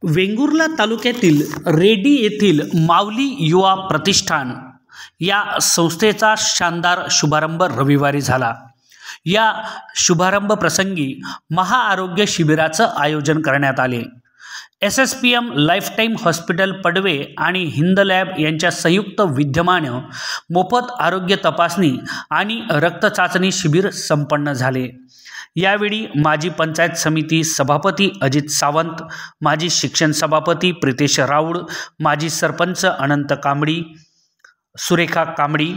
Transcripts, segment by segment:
वेंगुर्ला तालुक्यातील रेडी येथील माऊली युवा प्रतिष्ठान या संस्थेचा शानदार शुभारंभ रविवारी झाला। या शुभारंभ प्रसंगी महाआरोग्य शिबिराचं आयोजन करण्यात आले। SSPM लाईफटाईम हॉस्पिटल पडवे आणि हिंद लॅब यांच्या संयुक्त विद्यमाने मोफत आरोग्य तपासणी आणि रक्त चाचणी शिबिर संपन्न झाले। यावेळी माजी पंचायत समिती सभापती अजित सावंत, माजी शिक्षण सभापती प्रितेश राऊळ, माजी सरपंच अनंत कांबडी, सुरेखा कांबडी,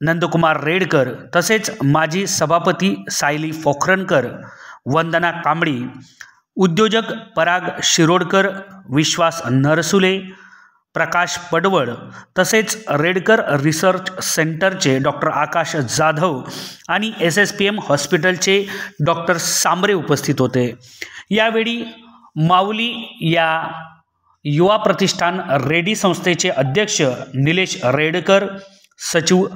नंदकुमार रेडकर तसेच माजी सभापती सायली पोखरणकर, वंदना कांबडी, उद्योजक पराग शिरोडकर, विश्वास नरसुले, प्रकाश पडवळ तसेच रेडकर रिसर्च सेंटरचे डॉक्टर आकाश जाधव आणि SSPM हॉस्पिटलचे डॉक्टर सांबरे उपस्थित होते। यावेळी माऊली या युवा प्रतिष्ठान रेडी संस्थेचे अध्यक्ष निलेश रेडकर, सचिव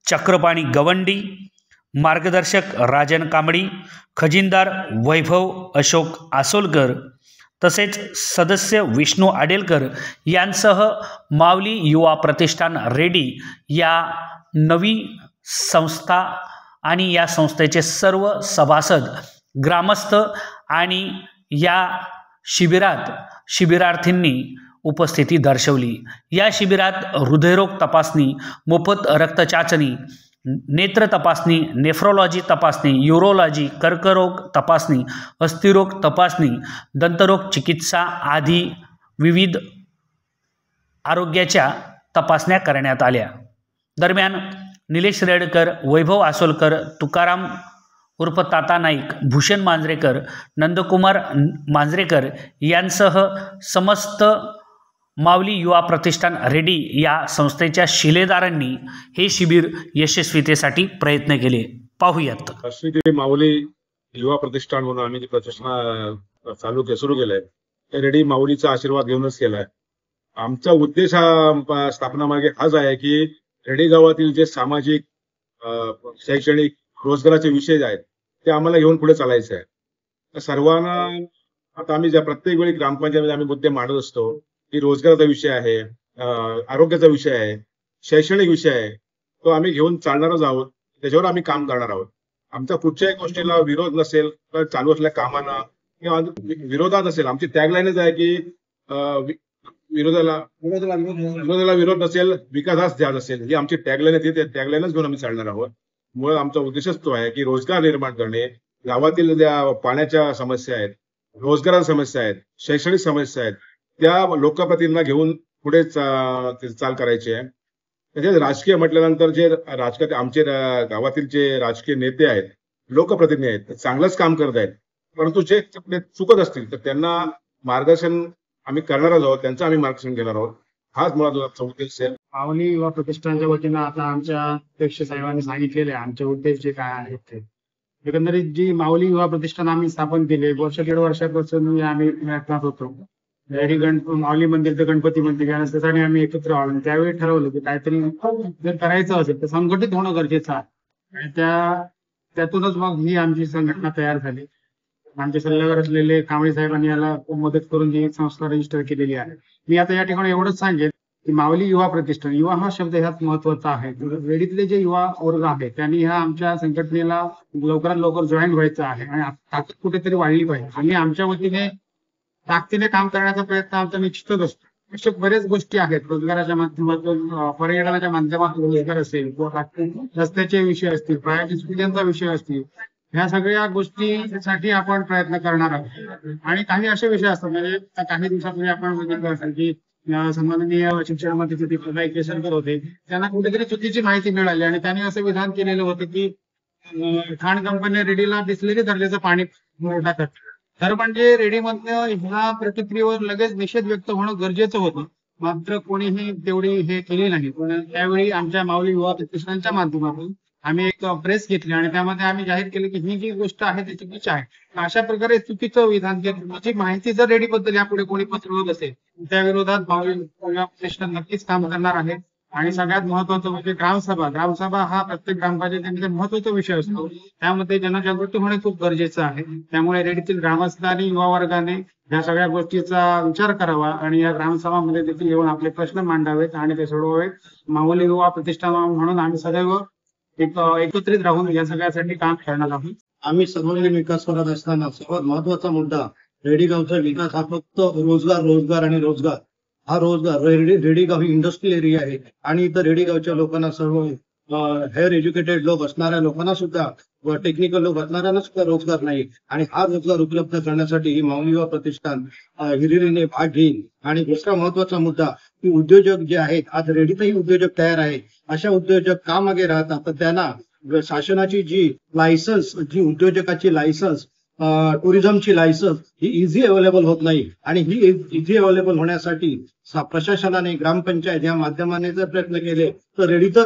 चक्रपाणी गवंडी, मार्गदर्शक राजन कांबडी, खजिनदार वैभव अशोक आसोलकर तसेच सदस्य विष्णू आडेलकर यांसह माऊली युवा प्रतिष्ठान रेडी या नवी संस्था आणि या संस्थेचे सर्व सभासद, ग्रामस्थ आणि या शिबिरात शिबिरार्थींनी उपस्थिती दर्शवली। या शिबिरात हृदयरोग तपासणी, मोफत रक्त चाचणी, नेत्र तपासणी, नेफ्रोलॉजी तपासणी, यूरोलॉजी, कर्करोग तपासणी, अस्थिरोग तपासणी, दंतरोग चिकित्सा आदी विविध आरोग्याच्या तपासण्या करण्यात आल्या। दरम्यान निलेश रेडकर, वैभव आसोलकर, तुकाराम उर्फ ताता नाईक, भूषण मांजरेकर, नंदकुमार मांजरेकर यांसह समस्त माऊली युवा प्रतिष्ठान रेडी या संस्थेच्या शिलेदारांनी हे शिबिर यशस्वीतेसाठी प्रयत्न केले। पाहूयात। राष्ट्रीय माऊली युवा प्रतिष्ठान म्हणून आम्ही जे प्रतिष्ठान सुरू केलंय ते रेडी माऊलीचा आशीर्वाद घेऊनच केलाय। आमचा उद्देश हा स्थापनामागे हाच आहे की रेडी गावातील जे सामाजिक, शैक्षणिक, रोजगाराचे विषय आहेत ते आम्हाला घेऊन पुढे चालायचं आहे। सर्वांना आता आम्ही ज्या प्रत्येक वेळी ग्रामपंचायतीमध्ये आम्ही मुद्दे मांडत असतो की रोजगाराचा विषय आहे, आरोग्याचा विषय आहे, शैक्षणिक विषय आहे, तो आम्ही घेऊन चालणारच आहोत, त्याच्यावर आम्ही काम करणार आहोत। आमचा कुठच्याही गोष्टीला विरोध नसेल तर चालू असलेल्या कामांना किंवा विरोधात असेल, आमची टॅगलाईनच आहे की विरोधाला विरोध नसेल, विकासास ध्यास असेल, ही आमची टॅगलाईन आहे। त्या टॅगलाईनच घेऊन आम्ही चालणार आहोत। मुळे आमचा उद्देशच तो आहे की रोजगार निर्माण करणे, गावातील ज्या पाण्याच्या समस्या आहेत, रोजगाराच्या समस्या आहेत, शैक्षणिक समस्या आहेत, त्या लोकप्रतिनिधींना घेऊन पुढे चाल करायची आहे। तसेच राजकीय म्हटल्यानंतर जे राजकीय आमचे गावातील जे राजकीय नेते आहेत, लोकप्रतिनिधी आहेत, चांगलंच काम करत आहेत, परंतु जे चुकत असतील तर त्यांना मार्गदर्शन आम्ही करणारच आहोत, त्यांचं आम्ही मार्गदर्शन घेणार आहोत। हाच मुळात उद्देश आहे। माऊली युवा प्रतिष्ठानच्या वतीनं आता आमच्या अध्यक्ष साहेबांनी सांगितलेले आमचे उद्देश जे काय आहेत ते एकंदरीत जी माऊली युवा प्रतिष्ठान आम्ही स्थापन केले वर्ष 1.5 वर्षापासून आम्ही प्रयत्नात होतो। माऊली मंदिर ते गणपती मंदिर त्यासाठी आम्ही एकत्र आलो। त्यावेळी ठरवलं की काहीतरी जर करायचं असेल तर संघटित होणं गरजेचं आहे आणि त्यातूनच मग ही आमची संघटना तयार झाली। आमचे सल्लागार असलेले कांबळे साहेबांनी याला मदत करून ही संस्था रजिस्टर केलेली आहे। मी आता या ठिकाणी एवढंच सांगेन की माऊली युवा प्रतिष्ठान, युवा हा शब्द ह्यात महत्वाचा आहे। रेडीतले जे युवा वर्ग आहे त्यांनी ह्या आमच्या संघटनेला लवकरात लवकर जॉईन व्हायचं आहे आणि ताकद कुठेतरी वाढली पाहिजे आणि आमच्या वतीने ताकदीने काम करण्याचा प्रयत्न आमचा निश्चितच असतो। अशा बरेच गोष्टी आहेत, रोजगाराच्या माध्यमातून, पर्यटनाच्या माध्यमातून रोजगार असेल किंवा रस्त्याचे विषय असतील, प्रायव्हेट स्टुडंटचा विषय असतील, ह्या सगळ्या गोष्टीसाठी आपण प्रयत्न करणार आहोत। आणि काही असे विषय असतात, म्हणजे काही दिवसापूर्वी आपण बघितलं असेल की सन्माननीय शिक्षण मंत्री ते प्रकाश केसरकर होते, त्यांना कुठेतरी चुकीची माहिती मिळाली आणि त्यांनी असं विधान केलेलं होतं की खाण कंपनी रेडीला बिसलेरी दर्जाचं पाणी पुरवठा करते। तर म्हणजे रेडीमधनं ह्या प्रतिक्रियेवर लगेच निषेध व्यक्त होणं गरजेचं होतं, मात्र कोणीही तेवढी हे केली नाही। पण त्यावेळी आमच्या माऊली युवा प्रतिष्ठानच्या माध्यमातून आम्ही एक प्रेस घेतली आणि त्यामध्ये आम्ही जाहीर केले की ही जी गोष्ट आहे ती चुकीची आहे। अशा प्रकारे चुकीचं विधान केलं, जी माहिती जर रेडीबद्दल यापुढे कोणी पसरवत असेल त्या विरोधात माऊली युवा प्रतिष्ठान नक्कीच काम करणार आहे आणि सगळ्यात महत्वाचं म्हणजे ग्रामसभा हा प्रत्येक ग्रामपंचायतीमध्ये महत्वाचा विषय असतो. त्यामध्ये जनजागृती होणे खूप गरजेचं आहे. त्यामुळे रेडीतील ग्रामस्थांनी युवा वर्गाने या सगळ्या गोष्टीचा विचार करावा आणि या ग्रामसभामध्ये देखील येऊन आपले प्रश्न मांडावेत आणि ते सोडवावेत. माऊली युवा प्रतिष्ठान म्हणून आम्ही सदैव एकत्रित राहून या सगळ्यासाठी काम करणार आहोत. आम्ही सर्वांगीण विकास करत असताना सर्वात महत्वाचा मुद्दा रेडीगावचा विकास हा फक्त रोजगार आणि रोजगार. हा रोजगार रेडीगाव ही इंडस्ट्रियल एरिया आहे आणि इथं रेडीगावच्या लोकांना सर्व हायर एज्युकेटेड लोक असणाऱ्या लोकांना सुद्धा व टेक्निकल लोक असणाऱ्यांना सुद्धा रोजगार नाही आणि हा रोजगार उपलब्ध करण्यासाठी ही माऊली युवा प्रतिष्ठान हिरिरीने भाग घेईल. आणि दुसरा महत्वाचा मुद्दा की उद्योजक जे आहेत, आज रेडीतही उद्योजक तयार आहे. अशा उद्योजक का मागे राहतात तर त्यांना शासनाची जी लायसन्स, जी उद्योजकाची लायसन्स, टुरिझमची लायसन्स ही इझी अवेलेबल होत नाही आणि ही इझी अवेलेबल होण्यासाठी प्रशासनाने ग्रामपंचायत या माध्यमाने जर प्रयत्न केले तर रेडीचं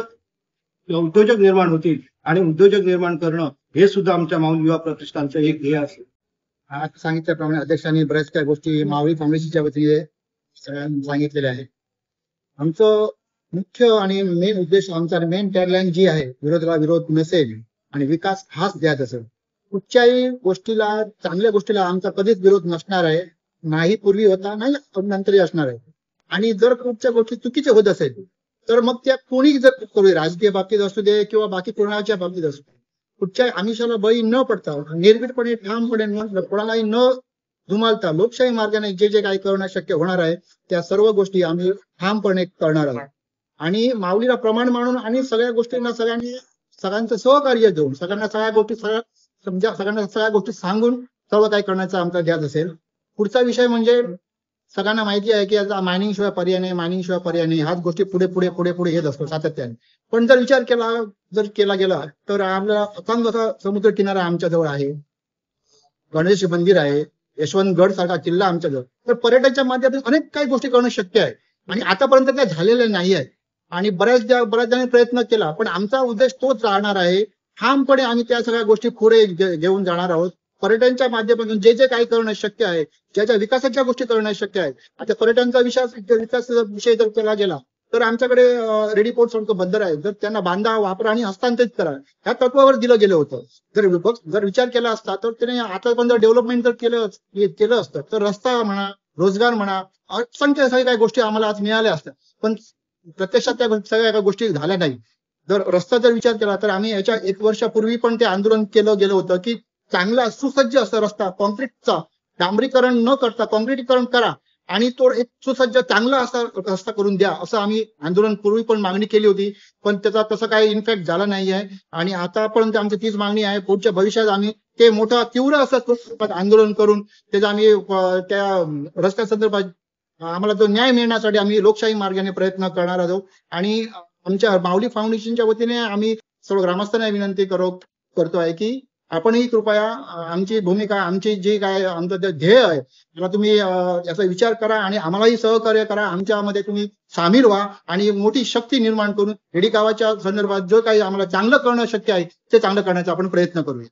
उद्योजक निर्माण होतील आणि उद्योजक निर्माण करणं हे सुद्धा आमच्या माऊली युवा प्रतिष्ठानचं एक ध्येय असेल. आज सांगितल्याप्रमाणे अध्यक्षांनी बऱ्याच काही गोष्टी माऊली फाउंडेशनच्या वतीने सगळ्यांना सांगितलेल्या आहेत. आमचं मुख्य आणि मेन उद्देश, आमचा मेन टॅगलाईन जी आहे, विरोधाला विरोध नसेल आणि विकास हाच द्यायचा असेल. कुठच्याही गोष्टीला, चांगल्या गोष्टीला आमचा कधीच विरोध नसणार आहे. नाही पूर्वी होता, नाही नंतरही असणार आहे. आणि जर कुठच्या गोष्टी चुकीच्या होत असेल तर मग त्या कोणी जर करू, राजकीय बाबतीत असू दे किंवा बाकी कोणाच्या बाबतीत असू दे, कुठच्या आमिषाला बळी न पडता निर्भीडपणे ठामपणे कोणालाही न जुमालता लोकशाही मार्गाने जे जे काही करणं शक्य होणार आहे त्या सर्व गोष्टी आम्ही ठामपणे करणार आहोत. आणि माऊलीला प्रमाण मानून आणि सगळ्या गोष्टींना सगळ्यांचं सहकार्य देऊन सगळ्यांना सगळ्या गोष्टी सांगून सर्व काही करण्याचा आमचा ध्यास असेल. पुढचा विषय म्हणजे सगळ्यांना माहिती आहे की आता मायनिंग शिवाय पर्याय नाही, ह्याच गोष्टी पुढे येत असतो सातत्याने. पण जर विचार केला गेला तर आपल्याला अथांग असा समुद्र किनारा आमच्या जवळ आहे, गणेश मंदिर आहे, यशवंतगड सारखा किल्ला आमच्या जवळ. तर पर्यटनाच्या माध्यमातून अनेक काही गोष्टी करणं शक्य आहे आणि आतापर्यंत त्या झालेल्या नाही आहेत आणि बऱ्याच जणांनी प्रयत्न केला. पण आमचा उद्देश तोच राहणार आहे. ठामपणे आम्ही त्या सगळ्या गोष्टी पुढे घेऊन जाणार आहोत. पर्यटनच्या माध्यमातून जे जे काही करणं शक्य आहे, ज्या ज्या गोष्टी करणं शक्य आहे. आता पर्यटनचा विषय जर केला गेला तर आमच्याकडे रेडी पोर्ट सारखं बंदर आहे. जर त्यांना बांधा, वापरा आणि हस्तांतरित करा ह्या तत्वावर दिलं गेलं होतं. जर विचार केला असता तर त्याने आतापर्यंत डेव्हलपमेंट जर केलं असतं तर रस्ता म्हणा, रोजगार म्हणा, असंख्य काही गोष्टी आम्हाला आज मिळाल्या असत्या. पण प्रत्यक्षात त्या सगळ्या गोष्टी झाल्या नाही. जर रस्ता जर विचार केला तर आम्ही याच्या 1 वर्षापूर्वी पण ते आंदोलन केलं गेलं होतं की चांगला सुसज्ज असा रस्ता, कॉन्क्रीटचा, डांबरीकरण न करता कॉन्क्रीटीकरण करा आणि तो एक सुसज्ज चांगला असा रस्ता करून द्या, असं आम्ही आंदोलन पूर्वी पण मागणी केली होती. पण त्याचा तसं काही इन्फॅक्ट झाला नाही आहे आणि आतापर्यंत आमची तीच मागणी आहे. पुढच्या भविष्यात आम्ही ते मोठा तीव्र असं आंदोलन करून त्याचा आम्ही त्या रस्त्यासंदर्भात आम्हाला जो न्याय मिळण्यासाठी आम्ही लोकशाही मार्गाने प्रयत्न करणार आहोत. आणि आमच्या माऊली फाउंडेशनच्या वतीने आम्ही सर्व ग्रामस्थांना विनंती करतोय की आपणही कृपया आमची भूमिका, आमची जी काय आमचं जे ध्येय आहे त्याला तुम्ही याचा विचार करा आणि आम्हालाही सहकार्य करा. आमच्यामध्ये तुम्ही सामील व्हा आणि मोठी शक्ती निर्माण करून रेडी गावाच्या संदर्भात जो काही आम्हाला चांगलं करणं शक्य आहे ते चांगलं करण्याचा आपण प्रयत्न करूया.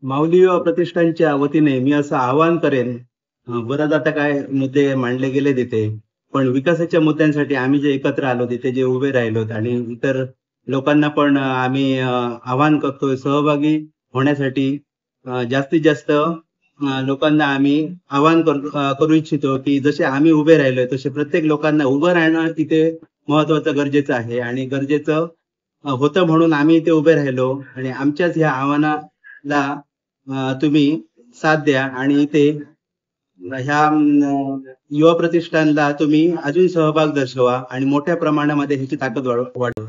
माऊली युवा प्रतिष्ठानच्या वतीने मी असं आवाहन करेन, बरंच आता काय मुद्दे मांडले गेले तिथे, पण विकासाच्या मुद्द्यांसाठी आम्ही जे एकत्र आलो तिथे जे उभे राहिलोत आणि इतर लोकांना पण आम्ही आवाहन करतोय सहभागी होण्यासाठी. जास्तीत जास्त लोकांना आम्ही आवाहन करू इच्छितो की जसे आम्ही उभे राहिलोय तसे प्रत्येक लोकांना उभं राहणं तिथे महत्वाचं गरजेचं आहे आणि गरजेचं होतं म्हणून आम्ही इथे उभे राहिलो आणि आमच्याच ह्या आव्हानाला तुम्ही साथ द्या आणि इथे ह्या युवा प्रतिष्ठानला तुम्ही अजून सहभाग दर्शवा आणि मोठ्या प्रमाणामध्ये ह्याची ताकद वाढवा.